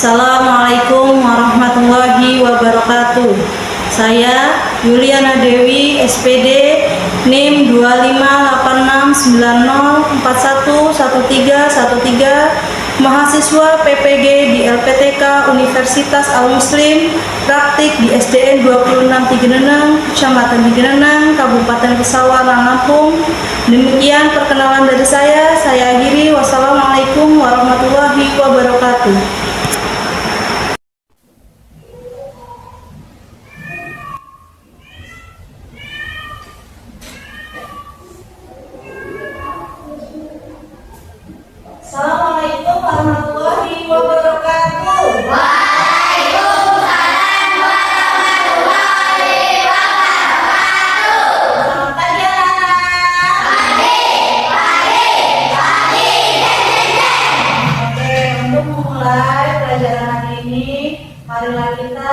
Assalamualaikum warahmatullahi wabarakatuh. Saya Yuliana Dewi, SPD, NIM 258690411313, mahasiswa PPG di LPTK Universitas Al-Muslim, praktik di SDN 26 Tigeneneng, Kecamatan Tigeneneng, Kabupaten Pesawaran, Lampung. Demikian perkenalan dari saya akhiri. Wassalamualaikum warahmatullahi wabarakatuh. Assalamualaikum warahmatullahi wabarakatuh. Waalaikumsalam warahmatullahi wabarakatuh. Selamat pagi anak-anak. Pagi. Oke, untuk memulai pelajaran hari ini, marilah kita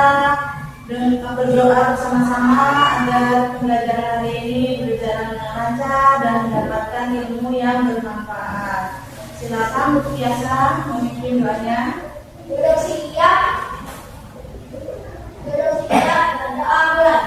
berdoa bersama-sama agar pembelajaran hari ini berjalan dengan lancar dan mendapatkan ilmu yang bermanfaat. Silakan untuk biasa memimpin doanya. Duduk siap. Berdoa mulai.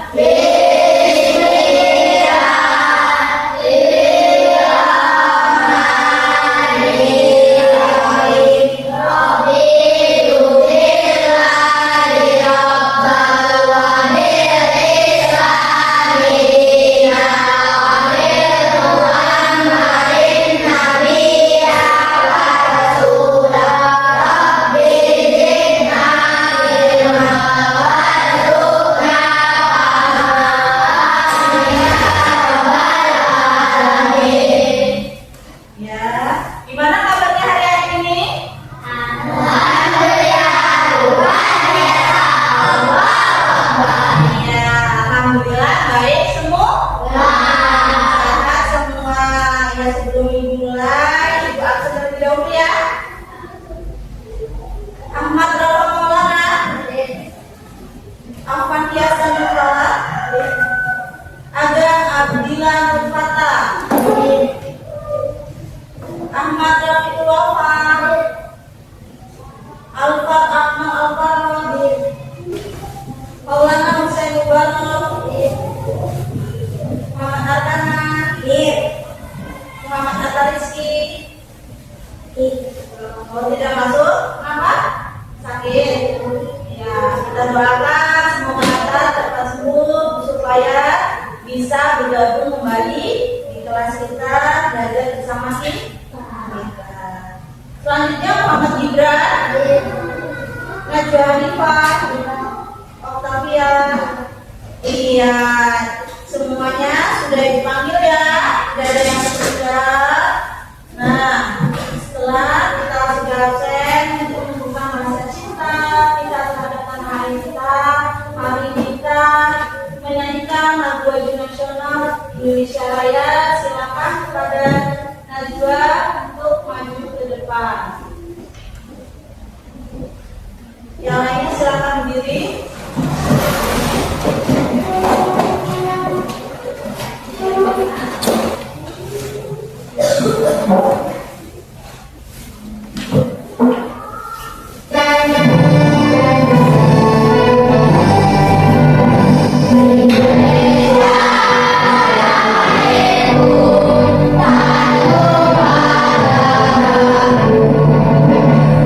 Sebelum dimulai, Ibu absen terlebih dahulu ya. Ahmad Rahman Maulana, Afwan Tiasan Nurala, Agam Abdillah Nurfata, Ahmad Rafiul Wafan, Alfat Ahmad Alfaro, Maulana Husain Mubarak, Muhammad Arkana, Muhammad Atta Rizky. Kalau tidak masuk, kenapa? Sakit. Ya, kita doakan semoga Atta cepat sembuh supaya bisa bergabung kembali di kelas kita, belajar bersama kita. Selanjutnya Muhammad Gibran, Najwa Hanifah, Octavia. Iya, semuanya sudah dipanggil ya. Tidak ada yang sudah. Nah, setelah kita sudah absen untuk menunjukkan rasa cinta kita terhadap tanah air kita, mari kita menyanyikan lagu wajib nasional Indonesia Raya. Silakan kepada Najwa untuk maju ke depan. Yang lainnya silakan berdiri.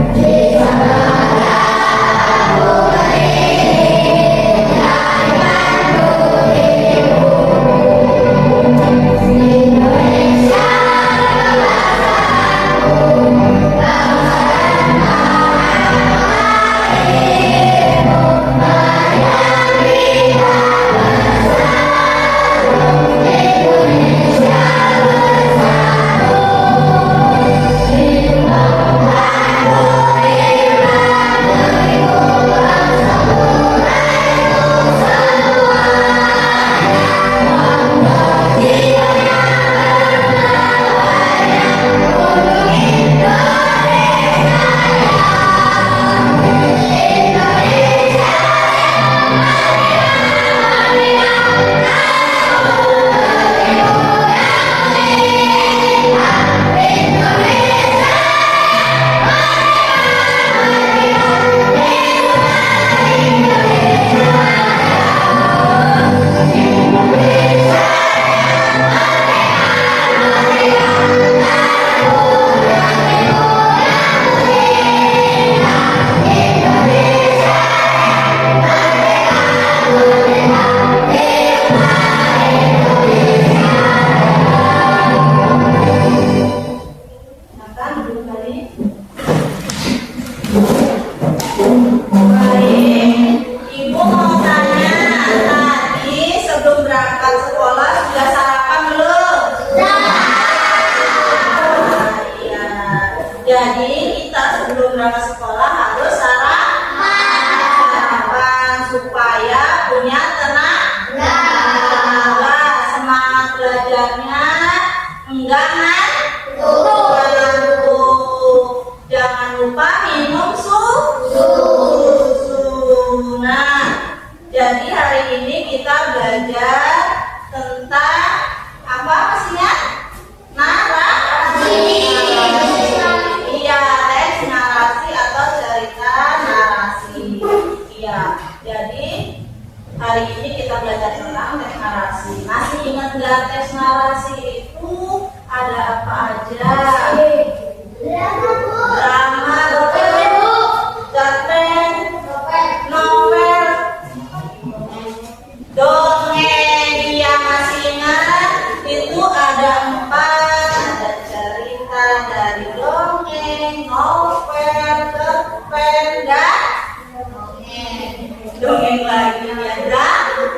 Di Jangan jangan lupa minum susu. Nah, jadi hari ini kita belajar tentang apa pastinya? Narasi. Iya, teks narasi atau cerita narasi. Iya, jadi hari ini kita belajar tentang teks narasi. Masih ingat nggak teks narasi itu ada apa aja? Drama, cerpen, novel, dongeng. Yang masih ingat itu ada 4. Ada cerita dari dongeng, novel, cerpen, dan dongeng lagi ya,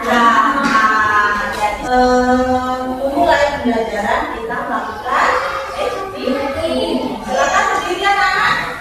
drama. Jadi mulai pembelajaran kita melakukan activity. Silakan berdiri anak-anak.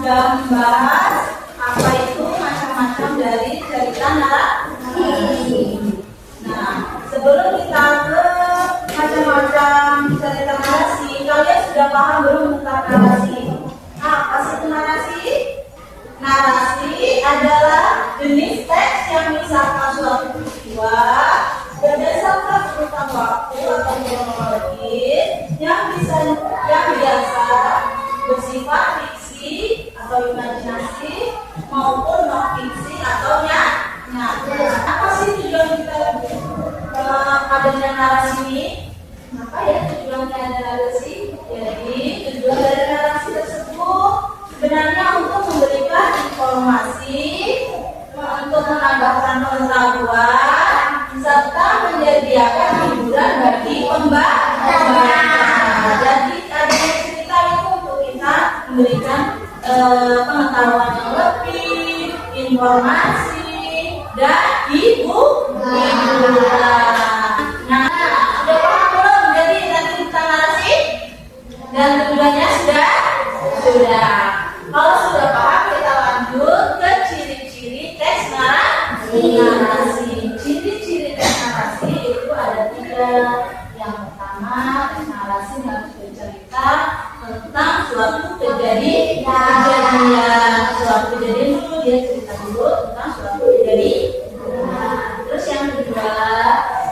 Membahas apa itu macam-macam dari cerita narasi. Nah, sebelum kita ke macam-macam cerita narasi, kalian sudah paham belum tentang narasi? Apa sih itu narasi? Narasi adalah jenis teks yang mengisahkan suatu peristiwa berdasarkan urutan waktu atau kronologis yang biasa bersifat fiksi atau imajinasi maupun non fiksi atau nyata. Apa sih tujuan kita adanya narasi ini? Apa ya tujuannya ada narasi? Jadi tujuan dari narasi tersebut sebenarnya untuk memberikan informasi, untuk menambahkan pengetahuan, serta menyediakan hiburan bagi pembaca. Jadi adanya cerita itu untuk kita memberikan pengetahuan yang lebih, informasi, dan hiburan. Nah, sudah paham belum? Jadi nanti tentang narasi dan tujuannya sudah. Kalau sudah paham, kita lanjut ke ciri-ciri teks narasi. Ciri-ciri teks narasi itu ada 3. Yang pertama, teks narasi harus bercerita tentang suatu kejadian. Suatu kejadian dulu, dia cerita dulu tentang suatu kejadian. Terus yang kedua,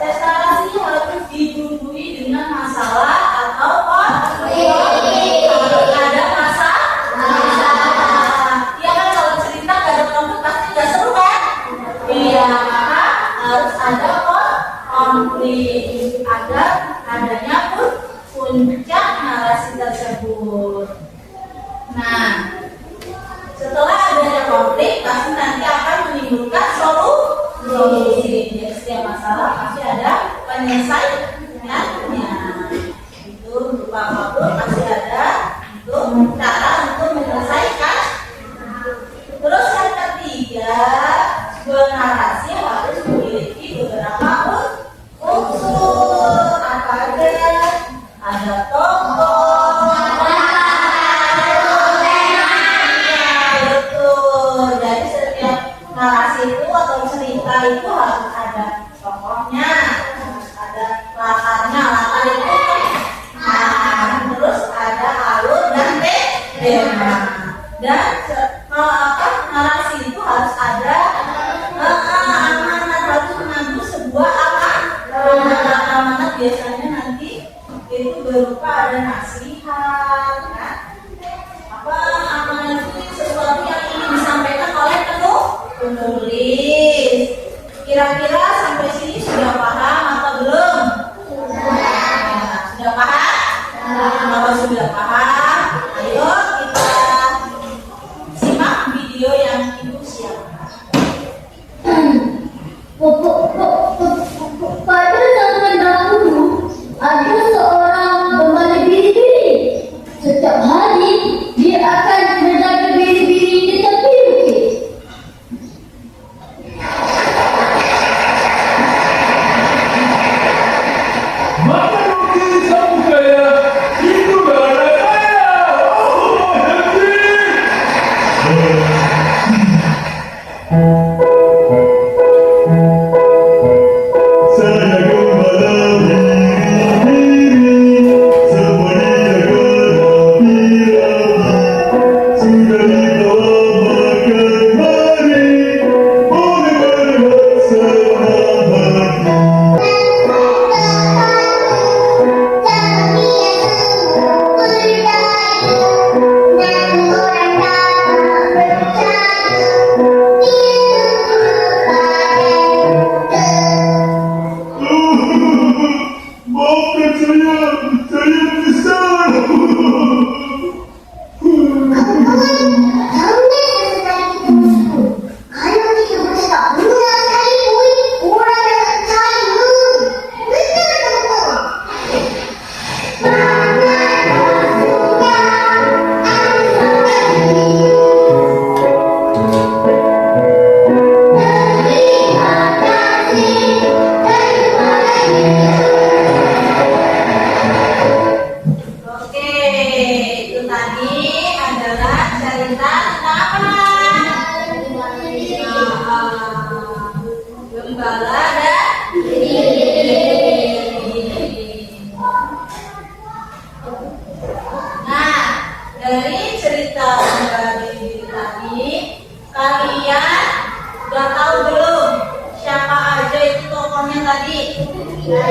teks narasi harus dibumbui dengan masalah atau konflik. Kalau ada masalah, ya kan kalau cerita gak ada konflik pasti gak seru kan? Iya, maka harus ada konflik agar adanya puncak narasi tersebut. Nah, setelah adanya konflik pasti nanti akan menimbulkan solusi. Jadi setiap masalah pasti ada penyelesaiannya. Itu berupa apapun pasti ada untuk cara untuk menyelesaikan. Terus yang ketiga, sebuah narasi harus memiliki beberapa unsur. Apa aja? Ada tokoh, betul. Jadi setiap narasi itu atau cerita itu harus ada tokohnya, ada latarnya. Latar itu terus ada alur dan tema. Dan narasi itu harus ada amanat, harus Menulis. Kira-kira sampai sini sudah paham atau belum? Sudah paham? Kalau sudah paham, ayo kita simak video yang ibu siapkan. Pada zaman dahulu ada seorang pembalap biri-biri. Setiap hari dia akan menjaga biri-biri di tepi bukit. Maka mungkin kamu kaya, itu adalah kaya. Oh, saya gembala biri-biri, semuanya gembira. Sudah dibawa makan mari, boleh bersama hati. Maafkan saya besar. Oke, itu tadi adalah cerita tentang apa? Gembala dan Nah, dari cerita gembala biri tadi, kalian udah tahu belum siapa aja itu tokohnya tadi? Iya.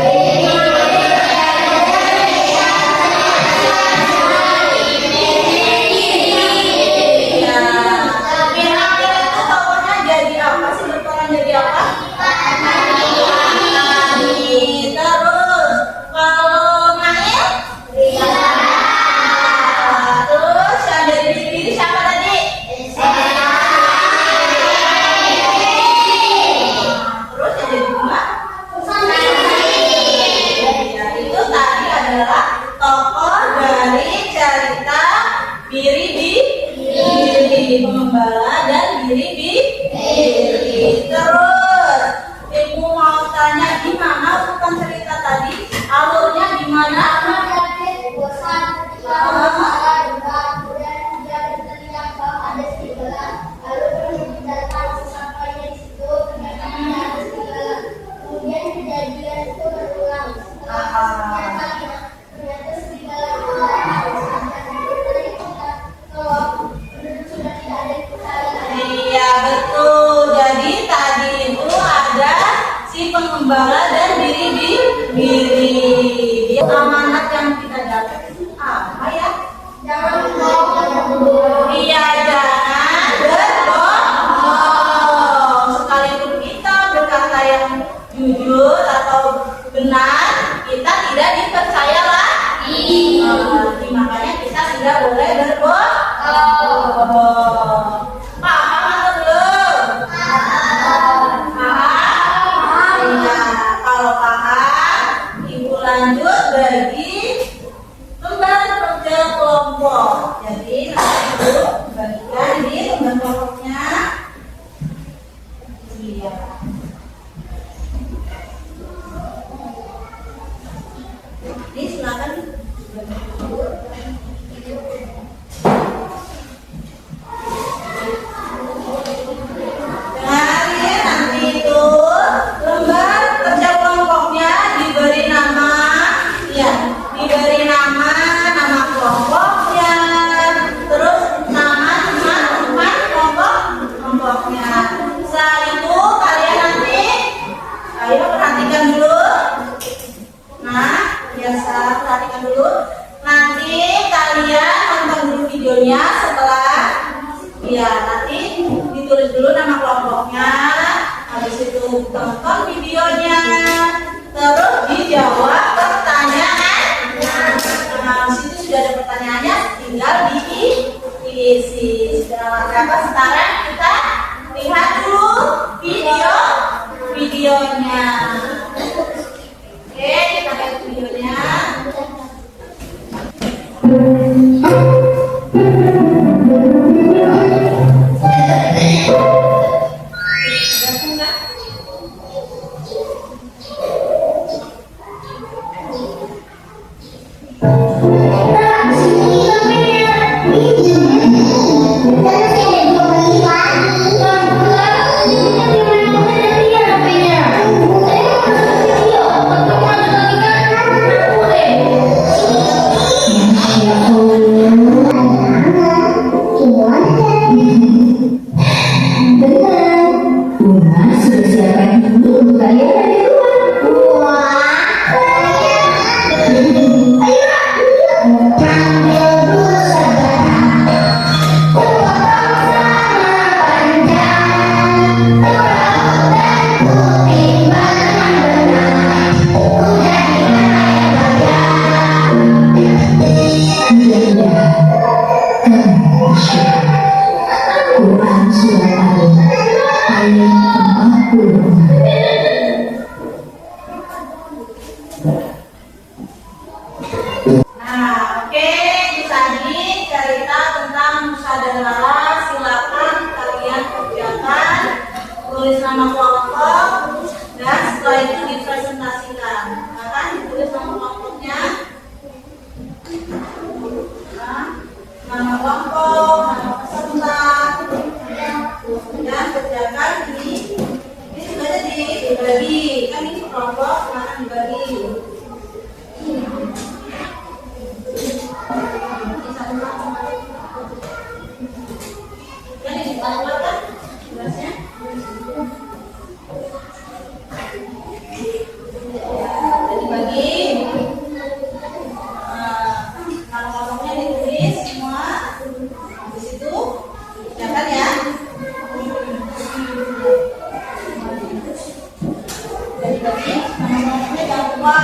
Kira-kira itu tokohnya jadi apa sih? Berperan jadi apa? Petani. Terus kalau Nail? Terus yang jadi biri-biri siapa tadi? Terus yang jadi bunga? Ya, itu tadi adalah tokoh dari cerita biri-biri, pengembala dan biri-biri. Terus ibu mau tanya gimana bukan cerita tadi, alurnya gimana? Kemudian kejadian itu berulang. Iya betul. Jadi tadi itu ada si pengembala dan biri-biri. Amanat yang kita dapat itu apa ya? Iya, jangan berbohong. Sekalipun kita berkata yang jujur atau benar, kita tidak dipercaya lagi. Makanya kita tidak boleh berbohong. Paham atau belum? Paham? Iya. Kalau paham, ibu lanjut bagi lembar kerja kelompok. Jadi nanti ibu bagikan di lembar kelompoknya. Iya. Ini silakan. dulu nama kelompoknya, habis itu tonton videonya, terus dijawab pertanyaan. Nah, di situ sudah ada pertanyaannya, tinggal diisi. Sudah berapa? Sekarang kita lihat dulu videonya. Oke, kita lihat videonya. Nah, oke, itu tadi cerita tentang musyawarah. Silakan kalian kerjakan, tulis nama kelompok, dan setelah itu dipresentasikan. Akan ditulis nama kelompoknya, nama kelompok, nama peserta, dan kerjakan ini sudah ada dibagi. Kan ini kelompok, silakan dibagi. Jadi dikeluarkan tugasnya. Jadi bagi kalau kelompoknya ditulis semua, habis itu kerjakan ya. Jadi bagi nama kelompoknya jangan lupa.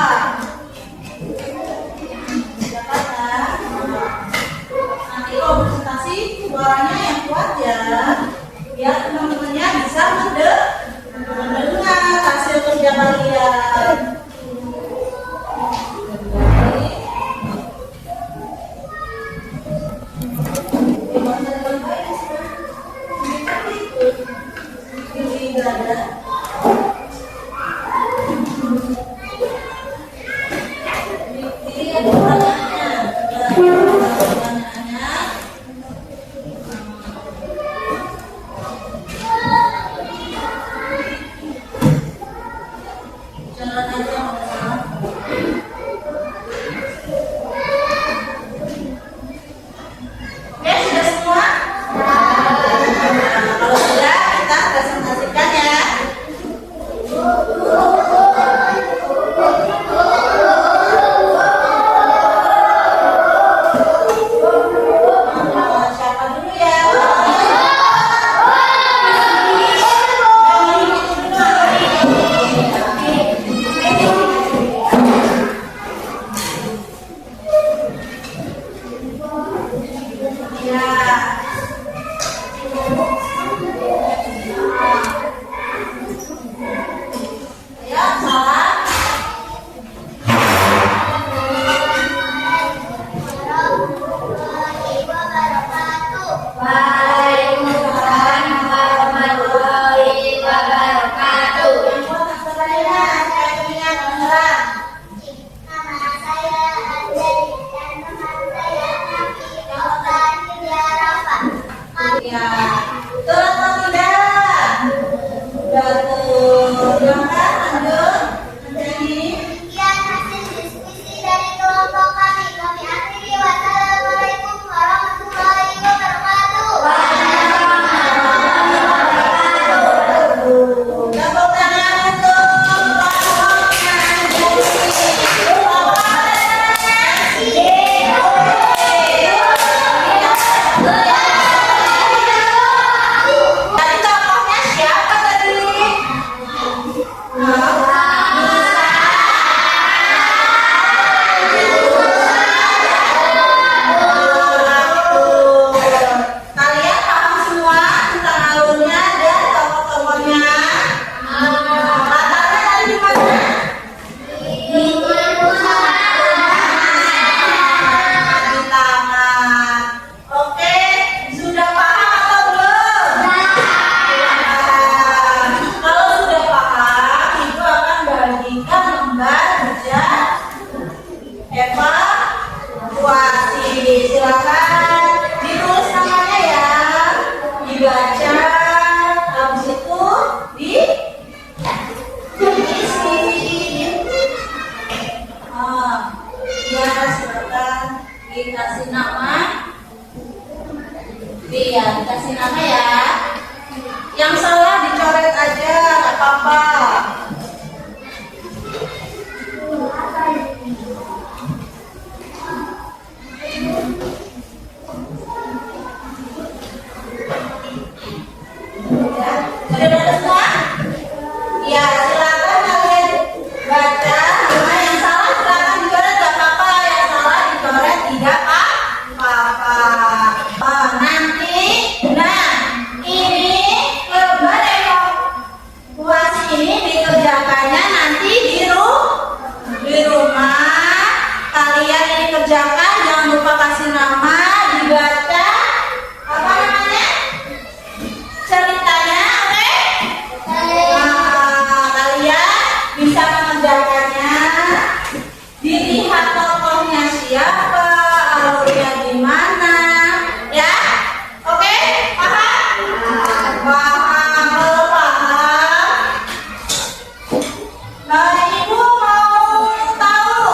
Nanti kalau presentasi suaranya yang kuat ya, biar teman-temannya bisa mendengar hasil kerja kalian. Oke, sudah semua? Kalau sudah, kita presentasikan ya. apa-apa. Ya, sudah ada semua? Ya, silakan kalian baca. Nah, yang salah silakan dicoret, tidak apa-apa. Yang salah dicoret, tidak apa-apa. Nanti, ini lembar evaluasi ini dikerjakannya nanti di rumah. Kalian ini kerjakan, jangan lupa kasih nama, dibaca. Apa namanya? Ceritanya, oke? Nah, kalian bisa mengerjakannya. Dilihat tokohnya siapa, alurnya gimana, ya? Oke? Paham? Paham, kalau paham. Nah, Ibu mau tahu,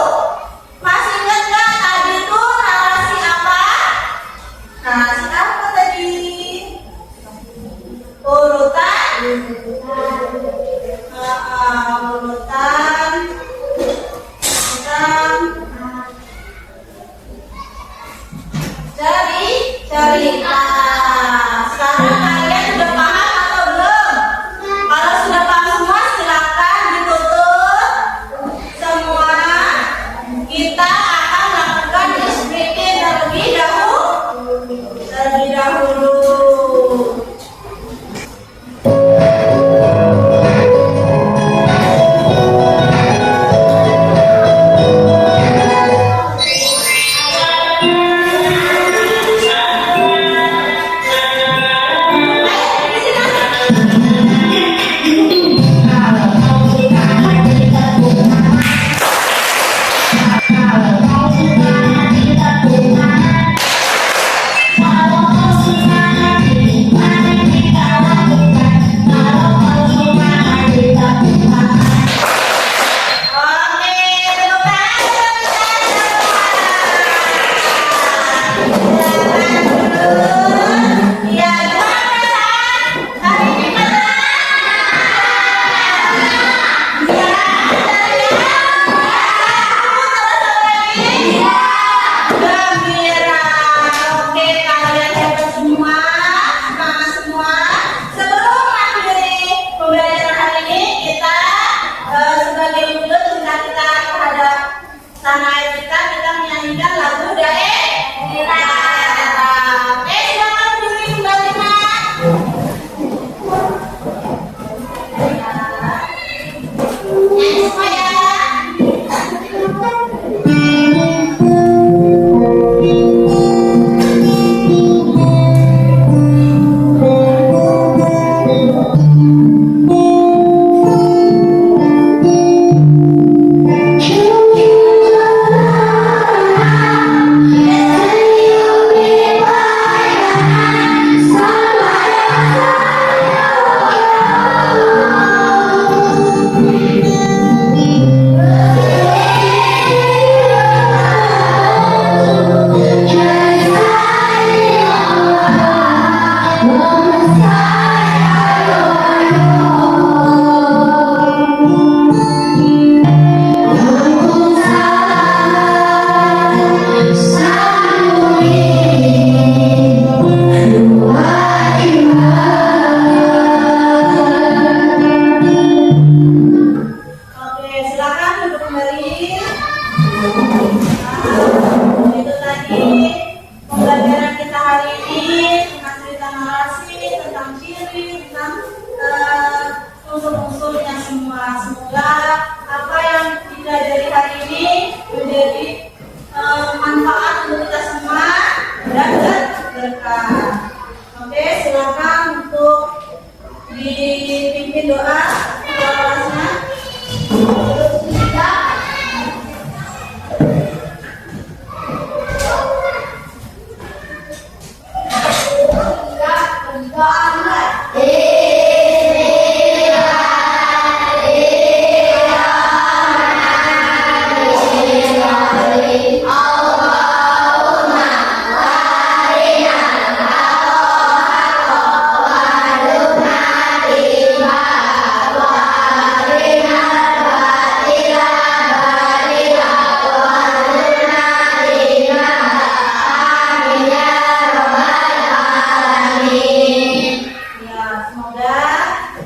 masih ingat nggak tadi itu narasi apa? Narasi apa tadi? Urutan. Cerita. Sekarang kalian sudah paham atau belum? Kalau sudah paham semua, silakan ditutup semua. Kita akan melakukan speaking terlebih dahulu.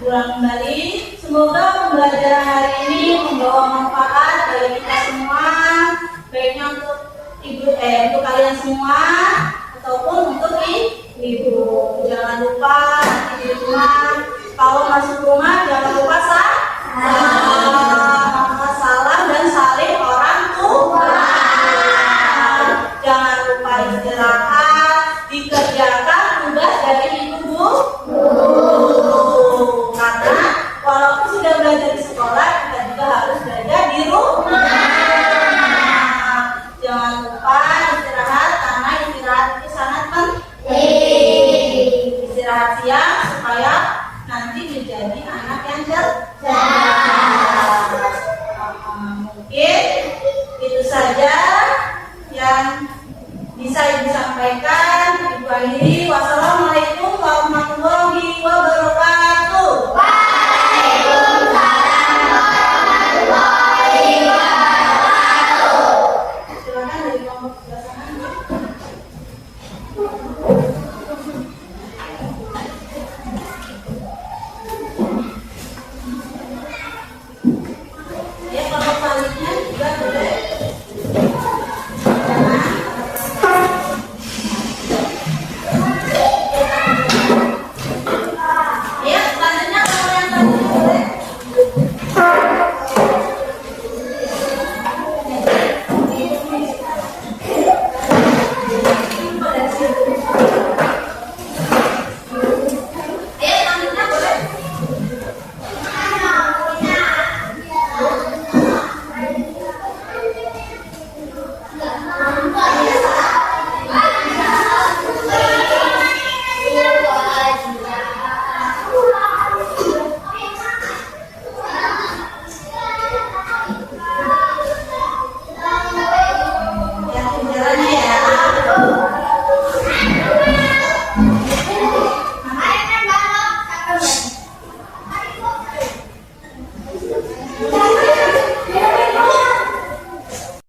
pulang kembali. Semoga pembelajaran hari ini membawa manfaat bagi kita semua, baiknya untuk untuk kalian semua ataupun untuk ibu. Jangan lupa nanti di rumah kalau masuk rumah